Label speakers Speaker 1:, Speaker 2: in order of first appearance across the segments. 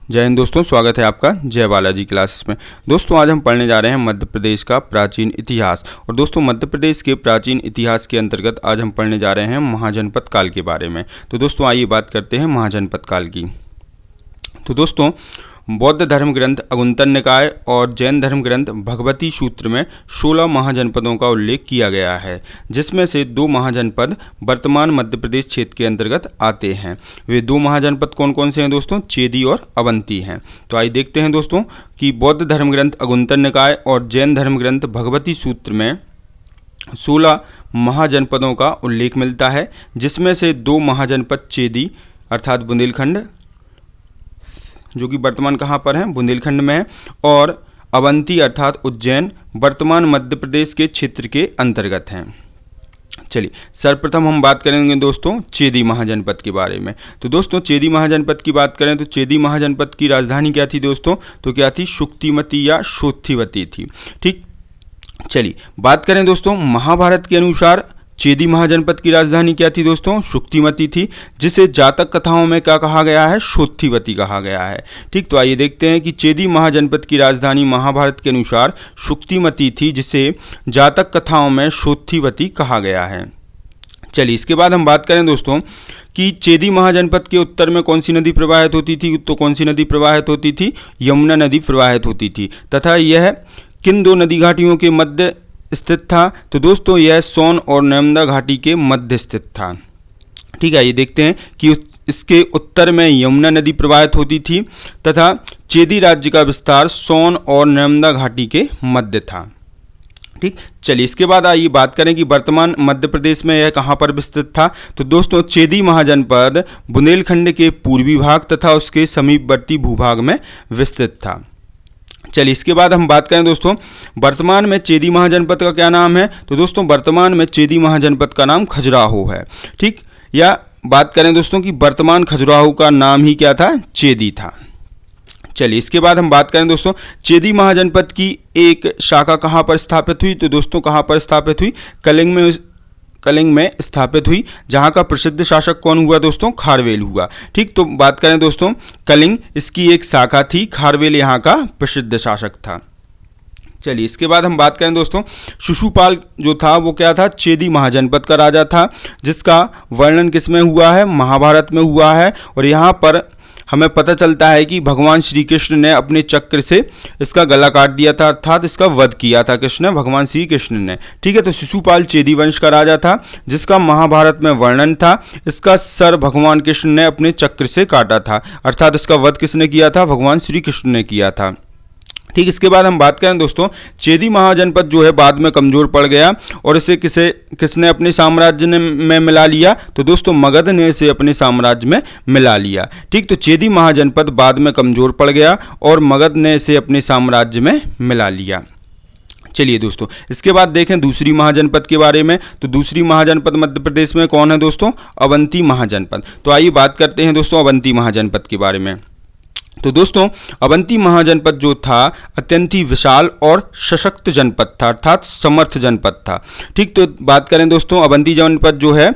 Speaker 1: जय हिंद दोस्तों, स्वागत है आपका जय बालाजी क्लासेस में। दोस्तों आज हम पढ़ने जा रहे हैं मध्य प्रदेश का प्राचीन इतिहास। और दोस्तों मध्य प्रदेश के प्राचीन इतिहास के अंतर्गत आज हम पढ़ने जा रहे हैं महाजनपद काल के बारे में। तो दोस्तों आइए बात करते हैं महाजनपद काल की। तो दोस्तों बौद्ध धर्म ग्रंथ अगुंतन निकाय और जैन धर्म ग्रंथ भगवती सूत्र में 16 महाजनपदों का उल्लेख किया गया है, जिसमें से 2 महाजनपद वर्तमान मध्य प्रदेश क्षेत्र के अंतर्गत आते हैं। वे 2 महाजनपद कौन कौन से हैं दोस्तों? चेदी और अवंती हैं। तो आइए देखते हैं दोस्तों कि बौद्ध धर्म ग्रंथ अगुंतन निकाय और जैन धर्म ग्रंथ भगवती सूत्र में 16 महाजनपदों का उल्लेख मिलता है, जिसमें से 2 महाजनपद चेदी अर्थात बुंदेलखंड, जो कि वर्तमान कहाँ पर है? बुंदेलखंड में है, और अवंती अर्थात उज्जैन वर्तमान मध्य प्रदेश के क्षेत्र के अंतर्गत हैं। चलिए सर्वप्रथम हम बात करेंगे दोस्तों चेदी महाजनपद के बारे में। तो दोस्तों चेदी महाजनपद की बात करें तो चेदी महाजनपद की राजधानी क्या थी दोस्तों? तो क्या थी? शुक्तिमती या शोथिवती थी। ठीक, चलिए बात करें दोस्तों महाभारत के अनुसार चेदी महाजनपद की राजधानी क्या थी दोस्तों? शुक्तिमती थी, जिसे जातक कथाओं में क्या कहा गया है? शोथिवती कहा गया है। ठीक, तो आइए देखते हैं कि चेदी महाजनपद की राजधानी महाभारत के अनुसार शुक्तिमती थी, जिसे जातक कथाओं में शोथिवती कहा गया है। चलिए इसके बाद हम बात करें दोस्तों कि चेदी महाजनपद के उत्तर में कौन सी नदी प्रवाहित होती थी? तो कौन सी नदी प्रवाहित होती थी? यमुना नदी प्रवाहित होती थी, तथा यह किन 2 नदी घाटियों के मध्य स्थित था? तो दोस्तों यह सोन और नर्मदा घाटी के मध्य स्थित था। ठीक है, ये देखते हैं कि इसके उत्तर में यमुना नदी प्रवाहित होती थी तथा चेदी राज्य का विस्तार सोन और नर्मदा घाटी के मध्य था। ठीक, चलिए इसके बाद आइए बात करें कि वर्तमान मध्य प्रदेश में यह कहाँ पर विस्तृत था। तो दोस्तों चेदी महाजनपद बुंदेलखंड के पूर्वी भाग तथा उसके समीपवर्ती भूभाग में विस्तृत था। चलिए इसके बाद हम बात करें दोस्तों वर्तमान में चेदी महाजनपद का क्या नाम है? तो दोस्तों वर्तमान में चेदी महाजनपद का नाम खजुराहो है। ठीक, या बात करें दोस्तों कि वर्तमान खजुराहो का नाम ही क्या था? चेदी था। चलिए इसके बाद हम बात करें दोस्तों चेदी महाजनपद की एक शाखा कहाँ पर स्थापित हुई? तो दोस्तों कहाँ पर स्थापित हुई? कलिंग में स्थापित हुई, जहाँ का प्रसिद्ध शासक कौन हुआ दोस्तों? खारवेल हुआ। ठीक, तो बात करें दोस्तों कलिंग इसकी एक शाखा थी, खारवेल यहाँ का प्रसिद्ध शासक था। चलिए इसके बाद हम बात करें दोस्तों शिशुपाल जो था वो क्या था? चेदी महाजनपद का राजा था, जिसका वर्णन किसमें हुआ है? महाभारत में हुआ है। और यहाँ पर हमें पता चलता है कि भगवान श्री कृष्ण ने अपने चक्र से इसका गला काट दिया था, अर्थात इसका वध किया था किसने? भगवान श्री कृष्ण ने। ठीक है, तो शिशुपाल चेदी वंश का राजा था, जिसका महाभारत में वर्णन था। इसका सर भगवान कृष्ण ने अपने चक्र से काटा था, अर्थात इसका वध किसने किया था? भगवान श्री कृष्ण ने किया था। ठीक, इसके बाद हम बात करें दोस्तों चेदी महाजनपद जो है बाद में कमजोर पड़ गया और इसे किसने अपने साम्राज्य में मिला लिया? तो दोस्तों मगध ने इसे अपने साम्राज्य में मिला लिया। ठीक, तो चेदी महाजनपद बाद में कमजोर पड़ गया और मगध ने इसे अपने साम्राज्य में मिला लिया। चलिए दोस्तों इसके बाद देखें दूसरी महाजनपद के बारे में। तो दूसरी महाजनपद मध्य प्रदेश में कौन है दोस्तों? अवंती महाजनपद। तो आइए बात करते हैं दोस्तों अवंती महाजनपद के बारे में। तो दोस्तों अवंती महाजनपद जो था अत्यंत ही विशाल और सशक्त जनपद था, अर्थात समर्थ जनपद था। ठीक, तो बात करें दोस्तों अवंती जनपद जो है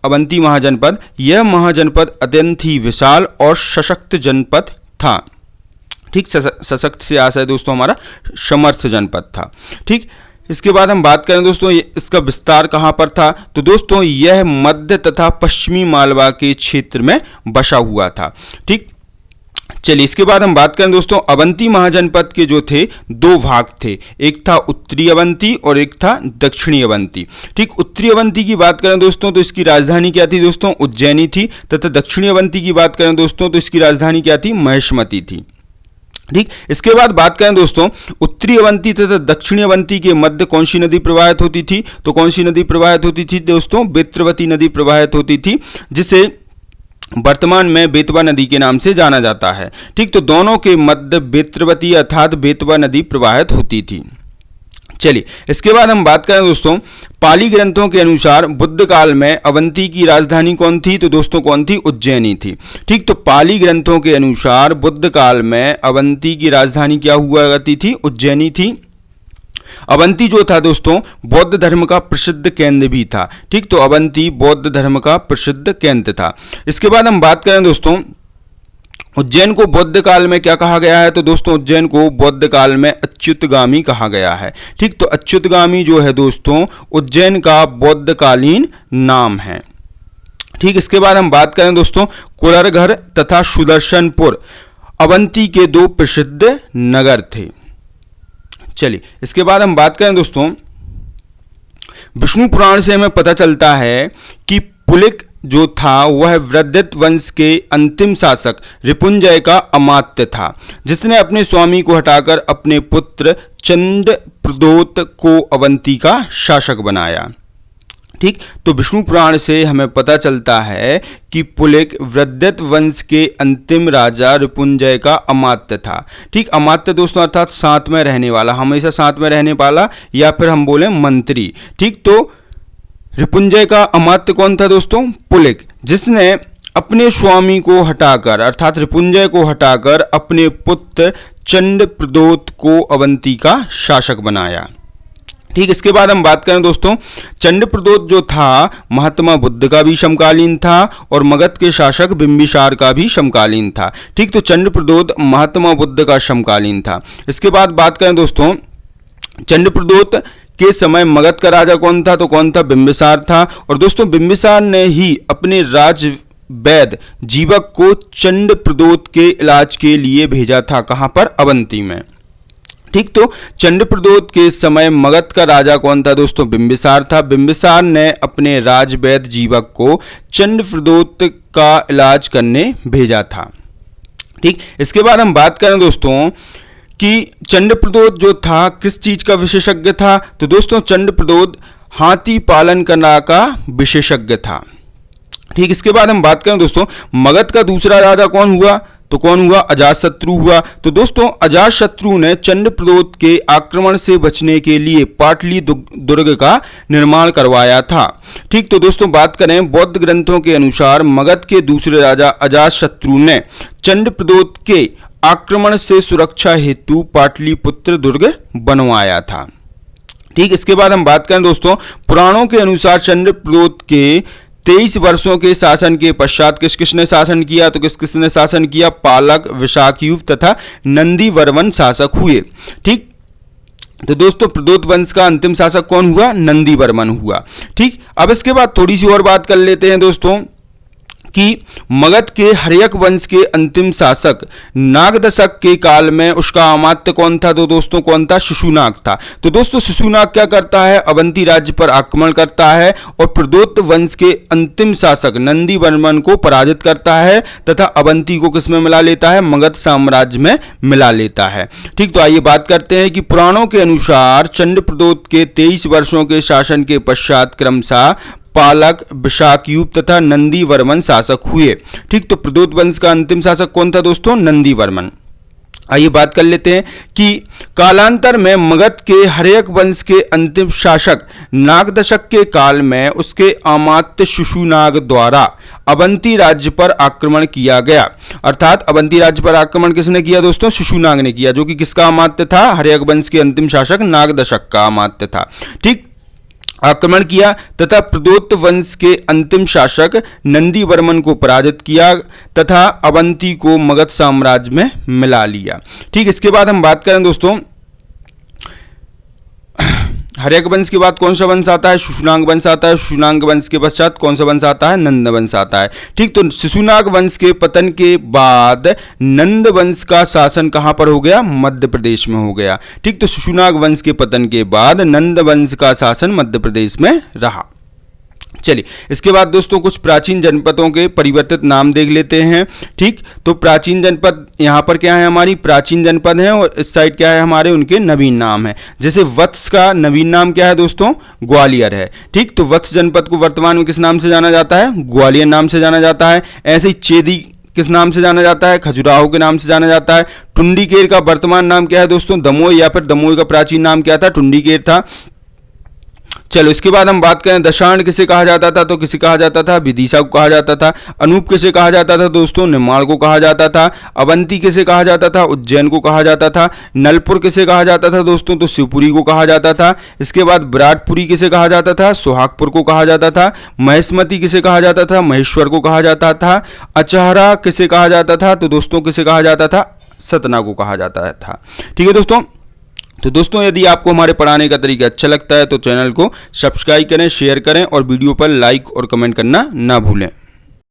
Speaker 1: अवंती महाजनपद, यह महाजनपद अत्यंत ही विशाल और सशक्त जनपद था। ठीक, सशक्त से आशा है दोस्तों हमारा समर्थ जनपद था। ठीक, इसके बाद हम बात करें दोस्तों इसका विस्तार कहाँ पर था? तो दोस्तों यह मध्य तथा पश्चिमी मालवा के क्षेत्र में बसा हुआ था। ठीक, चलिए इसके बाद हम बात करें दोस्तों अवंती महाजनपद के जो थे 2 भाग थे, एक था उत्तरी अवंती और एक था दक्षिणी अवंती। ठीक, उत्तरी अवंती की बात करें दोस्तों तो इसकी राजधानी क्या थी दोस्तों? उज्जैनी थी, तथा दक्षिणी अवंती की बात करें दोस्तों तो इसकी राजधानी क्या थी? महिष्मती थी। ठीक, इसके बाद बात करें दोस्तों उत्तरी अवंती तथा दक्षिणी अवंती के मध्य कौन सी नदी प्रवाहित होती थी? तो कौन सी नदी प्रवाहित होती थी दोस्तों? बेत्रवती नदी प्रवाहित होती थी, जिसे वर्तमान में बेतवा नदी के नाम से जाना जाता है। ठीक, तो दोनों के मध्य बेत्रवती अर्थात बेतवा नदी प्रवाहित होती थी। चलिए इसके बाद हम बात करें दोस्तों पाली ग्रंथों के अनुसार बुद्ध काल में अवंती की राजधानी कौन थी? तो दोस्तों कौन थी? उज्जैनी थी। ठीक, तो पाली ग्रंथों के अनुसार बुद्ध काल में अवंती की राजधानी क्या हुआ करती थी? उज्जैनी थी। अवंती जो था दोस्तों बौद्ध धर्म का प्रसिद्ध केंद्र भी था। ठीक, तो अवंती बौद्ध धर्म का प्रसिद्ध केंद्र था। इसके बाद हम बात करें दोस्तों उज्जैन को बौद्ध काल में क्या कहा गया है? तो दोस्तों उज्जैन को बौद्ध काल में अच्युतगामी कहा गया है। ठीक, तो अच्युतगामी जो है दोस्तों उज्जैन का बौद्धकालीन नाम है। ठीक, इसके बाद हम बात करें दोस्तों कुलरघर तथा सुदर्शनपुर अवंती के दो प्रसिद्ध नगर थे। चलिए इसके बाद हम बात करें दोस्तों विष्णु पुराण से हमें पता चलता है कि पुलिक जो था वह वृद्धत वंश के अंतिम शासक रिपुंजय का अमात्य था, जिसने अपने स्वामी को हटाकर अपने पुत्र चंद्रप्रदोत को अवंती का शासक बनाया। ठीक, तो विष्णु पुराण से हमें पता चलता है कि पुलिक वृद्धत वंश के अंतिम राजा रिपुंजय का अमात्य था। ठीक, अमात्य दोस्तों अर्थात साथ में रहने वाला, हमेशा साथ में रहने वाला, या फिर हम बोले मंत्री। ठीक, तो रिपुंजय का अमात्य कौन था दोस्तों? पुलिक, जिसने अपने स्वामी को हटाकर अर्थात रिपुंजय को हटाकर अपने पुत्र चंद्रप्रदोत को अवंती का शासक बनाया। ठीक, इसके बाद हम बात करें दोस्तों चंद्रप्रदोत जो था महात्मा बुद्ध का भी समकालीन था और मगध के शासक बिंबिसार का भी समकालीन था। ठीक, तो चंद्रप्रदोत महात्मा बुद्ध का समकालीन था। इसके बाद बात करें दोस्तों चंद्रप्रदोत के समय मगध का राजा कौन था? तो कौन था? बिंबिसार था। और दोस्तों बिंबिसार ने ही अपने राज वैद्य जीवक को चंद्रप्रदोत के इलाज के लिए भेजा था। कहां पर? अवंती में। ठीक, तो चंद्रप्रदोत के समय मगध का राजा कौन था दोस्तों? बिंबिसार था। बिंबिसार ने अपने राज वैद्य जीवक को चंद्रप्रदोत का इलाज करने भेजा था। ठीक, इसके बाद हम बात करें दोस्तों कि चंद्रप्रदोत जो था किस चीज का विशेषज्ञ था? तो दोस्तों चंद्रप्रदोत हाथी पालन करना का विशेषज्ञ था। ठीक, इसके बाद हम बात करें दोस्तों मगध का दूसरा राजा कौन हुआ? तो कौन हुआ? अजातशत्रु हुआ। तो दोस्तों अजातशत्रु ने चंद्रप्रदोत के आक्रमण से बचने के लिए पाटली दुर्ग का निर्माण करवाया था। ठीक, तो दोस्तों बात करें बौद्ध ग्रंथों के अनुसार मगध के दूसरे राजा अजातशत्रु ने चंद्रप्रदोत के आक्रमण से सुरक्षा हेतु पाटलिपुत्र दुर्ग बनवाया था। ठीक, इसके बाद हम बात करें दोस्तों पुराणों के अनुसार चंद्रप्रदोत के 23 वर्षों के शासन के पश्चात किस किसने शासन किया? तो किस किसने शासन किया? पालक, विशाखयूप तथा नंदीवर्मन शासक हुए। ठीक, तो दोस्तों प्रदोत वंश का अंतिम शासक कौन हुआ? नंदीवर्मन हुआ। ठीक, अब इसके बाद थोड़ी सी और बात कर लेते हैं दोस्तों कि मगध के हर्यक वंश के अंतिम शासक नागदशक के काल में उसका अमात्य कौन था? तो दोस्तों कौन था? शिशुनाग था। तो दोस्तों शिशुनाग क्या करता है? अवंती राज्य पर आक्रमण करता है और प्रदोत वंश के अंतिम शासक नंदीवर्मन को पराजित करता है तथा अवंती को किसमें मिला लेता है? मगध साम्राज्य में मिला लेता है। ठीक, तो आइए बात करते हैं कि पुराणों के अनुसार चंद्रप्रदोत के 23 वर्षों के शासन के पश्चात क्रमशः पालक, विशाखयूप तथा नंदीवर्मन शासक हुए। ठीक, तो प्रदोत वंश का अंतिम शासक कौन था दोस्तों? नंदीवर्मन। आइए बात कर लेते हैं कि कालांतर में मगध के हर्यक वंश के अंतिम शासक नागदशक के काल में उसके अमात्य शिशुनाग द्वारा अवंती राज्य पर आक्रमण किया गया। अर्थात अवंती राज्य पर आक्रमण किसने किया दोस्तों? शिशुनाग ने किया, जो कि किसका अमात्य था? हर्यक वंश के अंतिम शासक नागदशक का अमात्य था। ठीक, आक्रमण किया तथा प्रदोत वंश के अंतिम शासक नंदीवर्मन को पराजित किया तथा अवंती को मगध साम्राज्य में मिला लिया। ठीक, इसके बाद हम बात करें दोस्तों हर्यक वंश के बाद कौन सा वंश आता है? शिशुनाग वंश आता है। शिशुनाग वंश के पश्चात कौन सा वंश आता है? नंद वंश आता है। ठीक, तो शिशुनाग वंश के पतन के बाद नंद वंश का शासन कहां पर हो गया? मध्य प्रदेश में हो गया। ठीक, तो शिशुनाग वंश के पतन के बाद नंद वंश का शासन मध्य प्रदेश में रहा। चलिए इसके बाद दोस्तों कुछ प्राचीन जनपदों के परिवर्तित नाम देख लेते हैं। ठीक, तो प्राचीन जनपद यहाँ पर क्या है? हमारी प्राचीन जनपद है और इस साइड क्या है? हमारे उनके नवीन नाम है। जैसे वत्स का नवीन नाम क्या है दोस्तों? ग्वालियर है। ठीक, तो वत्स जनपद को वर्तमान में किस नाम से जाना जाता है? ग्वालियर नाम से जाना जाता है। ऐसे ही चेदी किस नाम से जाना जाता है? खजुराहो के नाम से जाना जाता है। टुंडीकेर का वर्तमान नाम क्या है दोस्तों? दमोह, या फिर दमोह का प्राचीन नाम क्या था? टुंडीकेर था। चलो इसके बाद हम बात करें दशार्ण किसे कहा जाता था, तो किसे कहा जाता था, विदिशा को कहा जाता था। अनूप किसे कहा जाता था दोस्तों, निर्माण को कहा जाता था। अवंती किसे कहा जाता था, उज्जैन को कहा जाता था। नलपुर किसे कहा जाता था दोस्तों, तो शिवपुरी को कहा जाता था। इसके बाद विराटपुरी किसे कहा जाता था, सोहागपुर को कहा जाता था। महेशमती किसे कहा जाता था, महेश्वर को कहा जाता था। अचहरा किसे कहा जाता था, तो दोस्तों किसे कहा जाता था, सतना को कहा जाता था। ठीक है दोस्तों। तो दोस्तों यदि आपको हमारे पढ़ाने का तरीका अच्छा लगता है तो चैनल को सब्सक्राइब करें, शेयर करें और वीडियो पर लाइक और कमेंट करना ना भूलें।